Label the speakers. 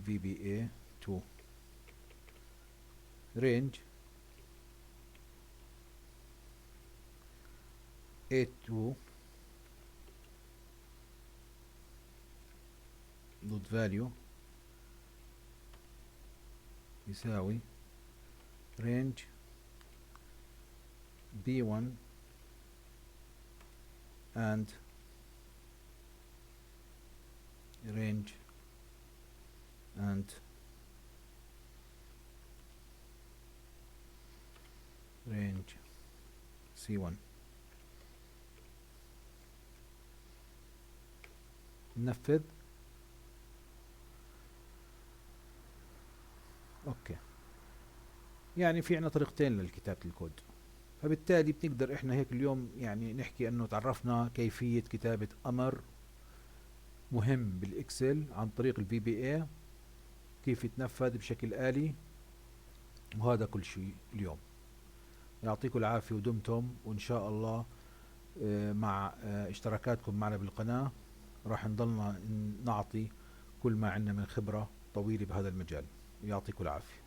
Speaker 1: VBA 2 range 82 dot value يساوي range B1 and range and range C1. ننفذ. اوكي، يعني في عنا طريقتين لكتابة الكود، فبالتالي بنقدر احنا هيك اليوم يعني نحكي انه تعرفنا كيفية كتابة امر مهم بالاكسل عن طريق الفي بي اي، كيف يتنفذ بشكل آلي، وهذا كل شيء اليوم. يعطيكم العافية ودمتم، وإن شاء الله مع اشتراكاتكم معنا بالقناة راح نضلنا نعطي كل ما عندنا من خبرة طويلة بهذا المجال. يعطيكم العافية.